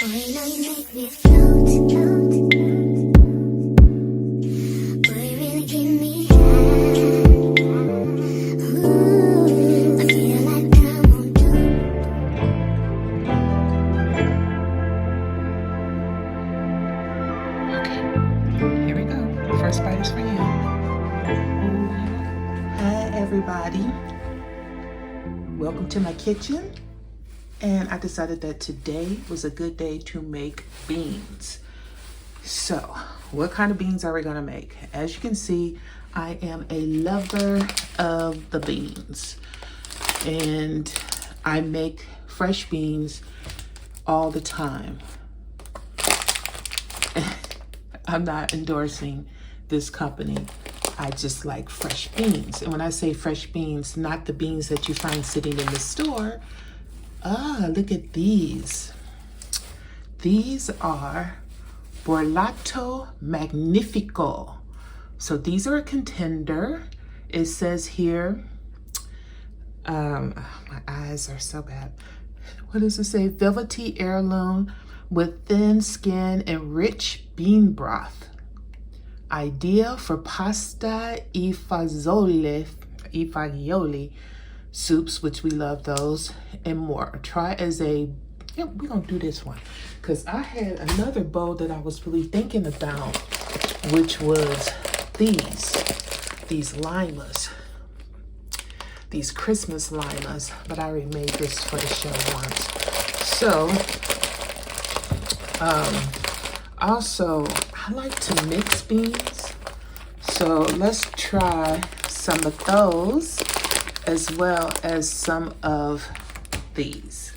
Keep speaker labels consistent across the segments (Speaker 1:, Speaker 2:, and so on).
Speaker 1: Boy, now you make me float, float, float. Boy, you really keep me high. Ooh, I feel like I'm on
Speaker 2: Okay, here we go. First bite is for you. Hi, everybody. Welcome to my kitchen. And I decided that today was a good day to make beans. So, what kind of beans are we gonna make? As you can see, I am a lover of the beans. And I make fresh beans all the time. I'm not endorsing this company. I just like fresh beans. And when I say fresh beans, not the beans that you find sitting in the store. Ah, look at these. These are Borlato Magnifico. So these are a contender. It says here, my eyes are so bad. What does it say? Velvety heirloom with thin skin and rich bean broth. Ideal for pasta e fagioli soups, which we love those, and more. Try as a, yeah, we're gonna do this one because I had another bowl that I was really thinking about, which was these limas, these Christmas limas, but I already made this for the show once. So also I like to mix beans, so let's try some of those as well as some of these.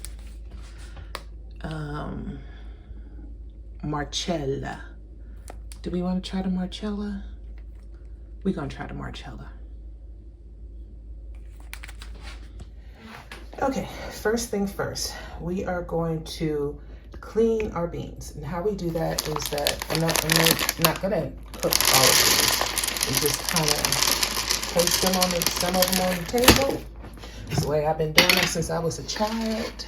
Speaker 2: Marcella. Do we want to try the Marcella? We're going to try the Marcella. Okay, first thing first, we are going to clean our beans. And how we do that is that I'm not going to cook all of these. We just kind of place them on some of them on the table. It's the way I've been doing it since I was a child.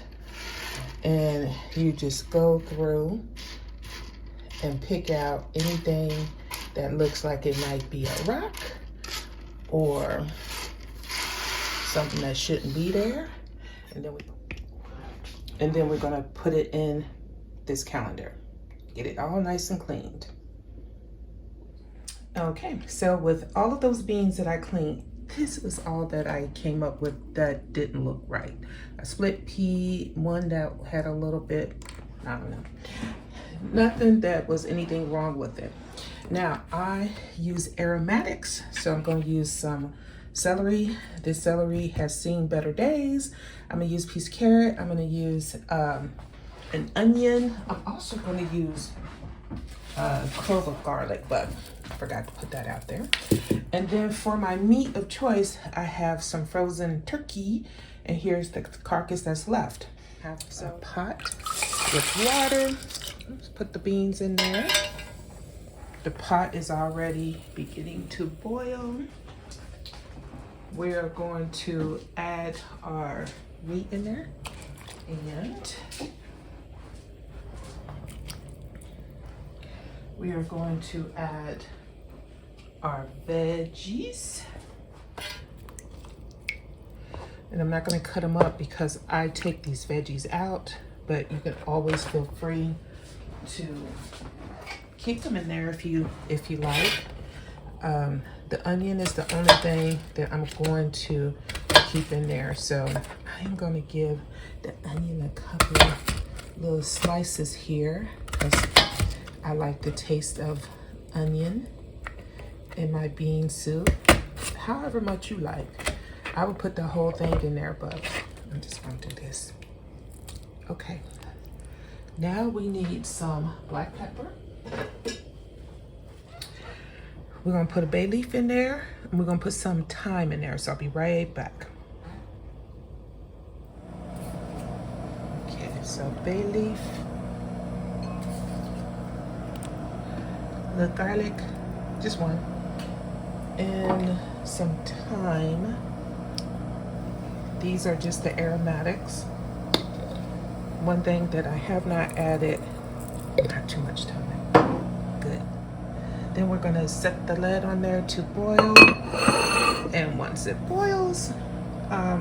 Speaker 2: And you just go through and pick out anything that looks like it might be a rock or something that shouldn't be there. And then we're gonna put it in this calendar. Get it all nice and cleaned. Okay, so with all of those beans that I cleaned, this was all that I came up with that didn't look right. A split pea, one that had a little bit, I don't know. Nothing that was anything wrong with it. Now, I use aromatics, so I'm gonna use some celery. This celery has seen better days. I'm gonna use a piece of carrot. I'm gonna use an onion. I'm also gonna use a clove of garlic, but I forgot to put that out there. And then for my meat of choice, I have some frozen turkey, and here's the carcass that's left. I have a pot with water. Let's put the beans in there. The pot is already beginning to boil. We are going to add our meat in there, and we are going to add our veggies. And I'm not going to cut them up because I take these veggies out, but you can always feel free to keep them in there if you like. The onion is the only thing that I'm going to keep in there. So I am going to give the onion a couple of little slices here because I like the taste of onion in my bean soup. However much you like. I would put the whole thing in there, but I'm just going to do this. Okay. Now we need some black pepper. We're gonna put a bay leaf in there, and we're gonna put some thyme in there, so I'll be right back. Okay, so bay leaf, the garlic, just one, and some thyme. These are just the aromatics. One thing that I have not added, not too much time. Good. Then we're gonna set the lid on there to boil. And once it boils,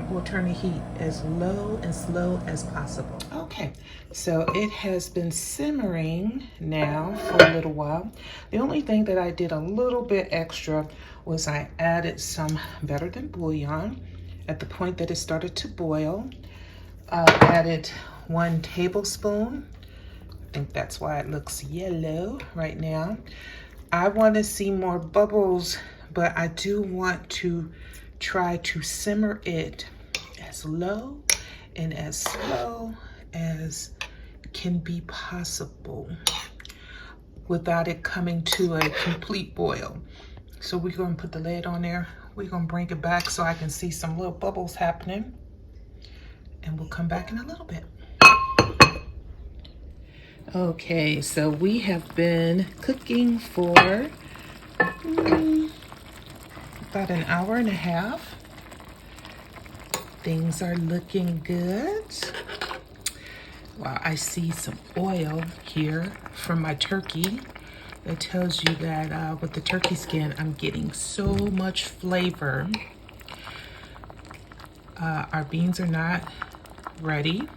Speaker 2: we'll turn the heat as low and slow as possible. Okay, so it has been simmering now for a little while. The only thing that I did a little bit extra was I added some better than bouillon at the point that it started to boil. Added 1 tablespoon. I think that's why it looks yellow right now. I want to see more bubbles, but I do want to try to simmer it as low and as slow as can be possible without it coming to a complete boil. So we're going to put the lid on there. We're going to bring it back so I can see some little bubbles happening. And we'll come back in a little bit. Okay, so we have been cooking for about an hour and a half. Things are looking good. Wow, I see some oil here from my turkey. That tells you that with the turkey skin, I'm getting so much flavor. Our beans are not ready,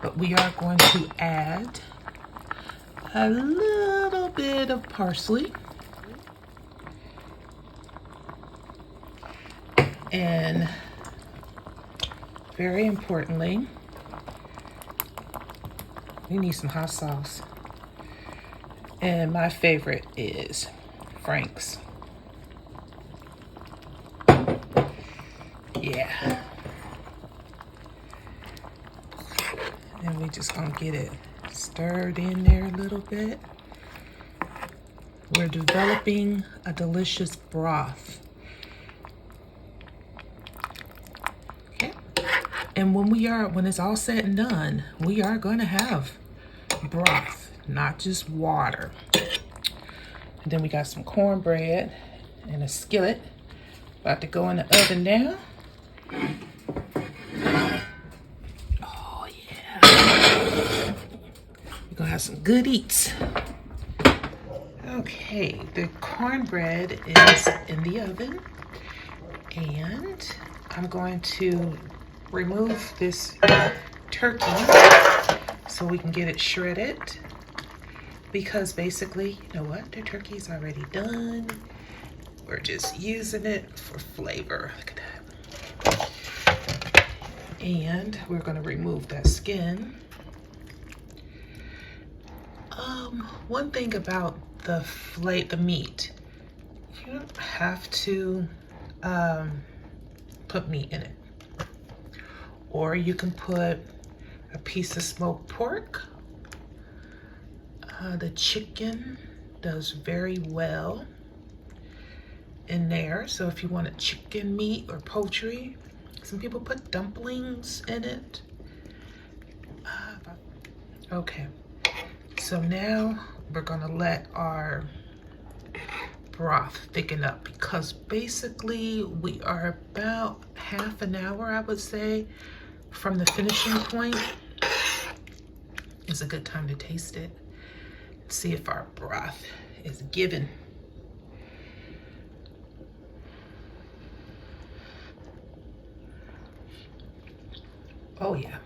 Speaker 2: but we are going to add a little bit of parsley. And very importantly, we need some hot sauce. And my favorite is Frank's. Yeah. And we just gonna get it stirred in there a little bit. We're developing a delicious broth. Okay. And when it's all said and done, we are gonna have broth, not just water. And then we got some cornbread and a skillet. About to go in the oven now. Oh yeah. We're gonna have some good eats. Okay, the cornbread is in the oven. And I'm going to remove this turkey so we can get it shredded. Because basically, you know what? The turkey's already done. We're just using it for flavor. Look at that. And we're gonna remove that skin. One thing about the meat, you don't have to put meat in it. Or you can put a piece of smoked pork. The chicken does very well in there. So if you want a chicken meat or poultry, some people put dumplings in it. Okay, so now we're gonna let our broth thicken up because basically we are about half an hour, I would say, from the finishing point. It's a good time to taste it. See if our broth is given. Oh yeah.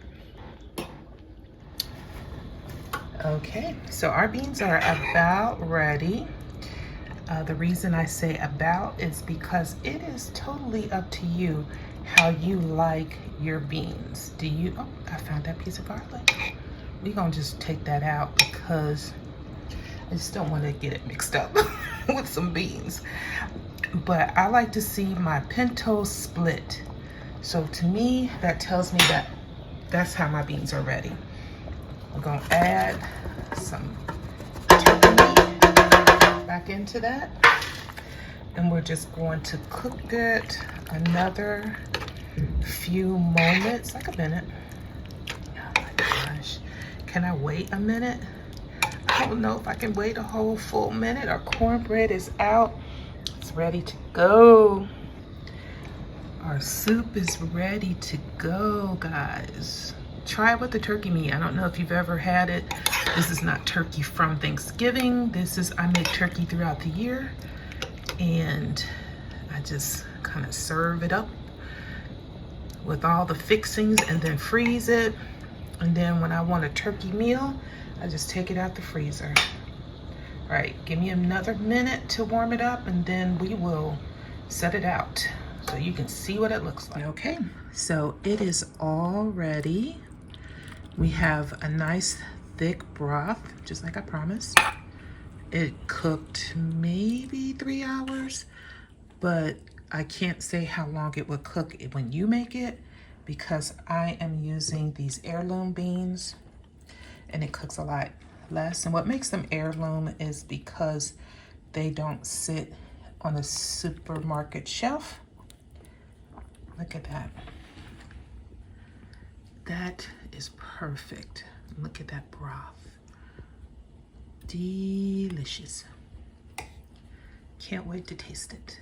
Speaker 2: Okay, so our beans are about ready. The reason I say about is because it is totally up to you how you like your beans. Oh, I found that piece of garlic. We're gonna just take that out because I just don't want to get it mixed up with some beans. But I like to see my pinto split. So to me, that tells me that that's how my beans are ready. We're gonna add some turkey meat back into that. And we're just going to cook it another few moments, like a minute. Oh my gosh, can I wait a minute? I don't know if I can wait a whole full minute. Our cornbread is out. It's ready to go. Our soup is ready to go, guys. try it with the turkey meat. I don't know if you've ever had it. This is not turkey from Thanksgiving. I make turkey throughout the year, and I just kind of serve it up with all the fixings and then freeze it. And then when I want a turkey meal, I just take it out the freezer. All right, give me another minute to warm it up, and then we will set it out so you can see what it looks like. Okay, so it is all ready. We have a nice thick broth, just like I promised. It cooked maybe 3 hours, but I can't say how long it will cook when you make it, because I am using these heirloom beans and it cooks a lot less. And what makes them heirloom is because they don't sit on a supermarket shelf. Look at that. That is perfect. Look at that broth. Delicious. Can't wait to taste it.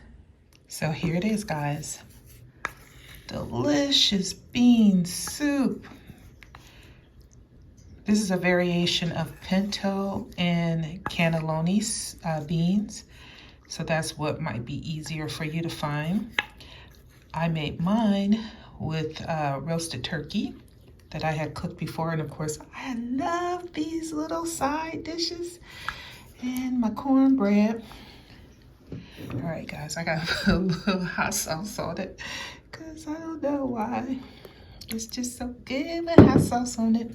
Speaker 2: So here it is, guys. Delicious bean soup. This is a variation of pinto and cannelloni beans. So that's what might be easier for you to find. I made mine with roasted turkey that I had cooked before. And of course, I love these little side dishes. And my cornbread. All right, guys, I got a little hot sauce on it because I don't know why. It's just so good with hot sauce on it.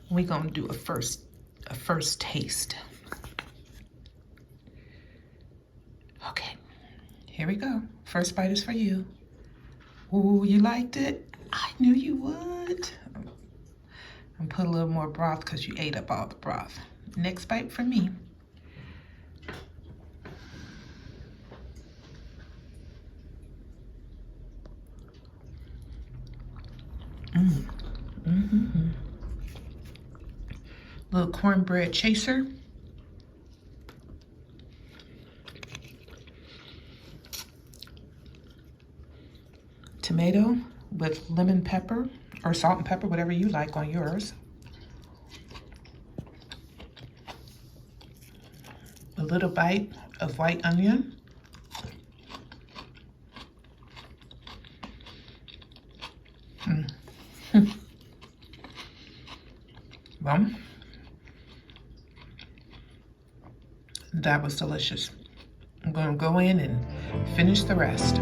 Speaker 2: We're gonna do a first taste. Okay, here we go. First bite is for you. Ooh, you liked it? I knew you would. And put a little more broth because you ate up all the broth. Next bite for me. Little cornbread chaser. Tomato with lemon pepper or salt and pepper, whatever you like on yours. A little bite of white onion. Well, that was delicious. I'm going to go in and finish the rest.